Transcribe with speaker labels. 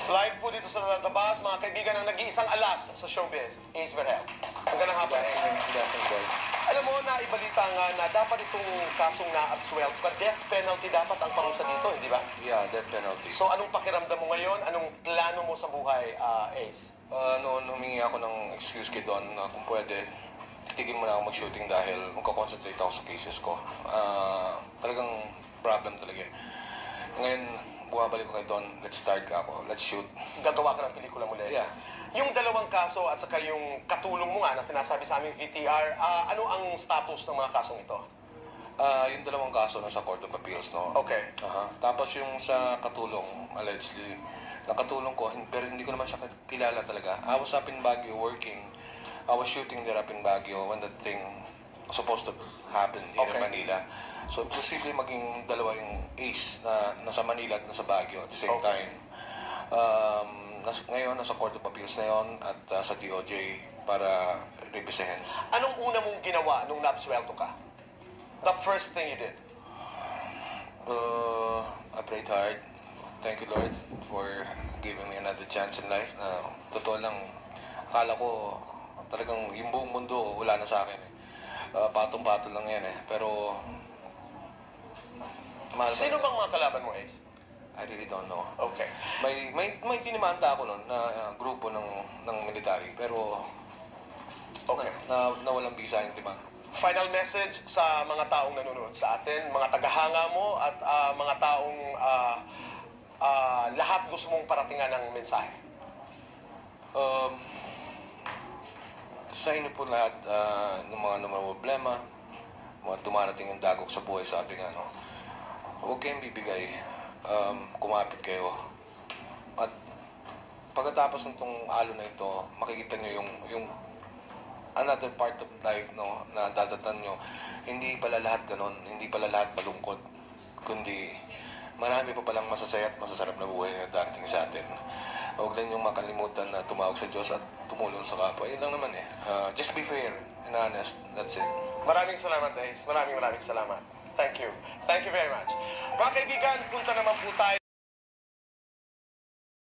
Speaker 1: Live po dito sa Tatabas, mga kaibigan, ang nag-iisang alas sa showbiz, Ace Verhel. Magandang hapon. Alam mo, naibalita nga na dapat itong kasong na-absuelto, but death penalty dapat ang parusa dito, hindi ba?
Speaker 2: Yeah, death penalty.
Speaker 1: So, anong pakiramdam mo ngayon? Anong plano mo sa buhay, Ace?
Speaker 2: Noon humingi ako ng excuse kay Don na kung pwede, titigil mo na ako mag-shooting dahil magkakonsentrate ako sa cases ko. Talagang problem talaga eh. Ngayon, bumabalik ko kay Don, let's start ako, let's shoot.
Speaker 1: Gagawa ka ng pelikula muli?
Speaker 2: Yeah.
Speaker 1: Yung dalawang kaso at saka yung katulong mo nga na sinasabi sa aming VTR, ano ang status ng mga kasong ito?
Speaker 2: Yung dalawang kaso nasa Court of Appeals, no?
Speaker 1: Okay.
Speaker 2: Tapos yung sa katulong, allegedly, nakatulong ko, pero hindi ko naman siya kilala talaga. I was up in Baguio working. I was shooting there up in Baguio when that thing was supposed to happen here in Manila. So, posible maging dalawa yung Ace na nasa Manila at nasa Baguio at the same time. Ngayon, nasa Court of Appeals na yun at sa DOJ para revisahin.
Speaker 1: Anong una mong ginawa nung na-absuelto ka? The first thing you did?
Speaker 2: I prayed hard. Thank you, Lord, for giving me another chance in life. Totoo lang, akala ko talagang yung buong mundo wala na sa akin. Patong-patong lang yan eh. Pero,
Speaker 1: sino bang mga kalaban mo, Ace?
Speaker 2: I really don't know.
Speaker 1: Okay.
Speaker 2: May dinimanda ako noon na grupo ng military, pero na walang bisa yung demand.
Speaker 1: Final message sa mga taong nanonood sa atin, mga tagahanga mo at mga taong lahat gusto mong paratingan ng mensahe.
Speaker 2: Sa inyo po lahat ng mga problema, mga dumarating ang dagok sa buhay, sabi nga, no? Huwag kayong bibigay, kumapit kayo. At pagkatapos ng itong alo na ito, makikita nyo yung another part of life, no, na dadatan nyo. Hindi pala lahat ganon, hindi pala lahat malungkot, kundi marami pa palang masasaya at masasarap na buhay na darating sa atin. Huwag lang yung makalimutan na tumawag sa Diyos at tumulong sa kapwa. Yun lang naman eh. Just be fair and honest. That's it.
Speaker 1: Maraming salamat, Ace. Maraming salamat. Thank you. Thank you very much. Mga kaibigan, punta naman po tayo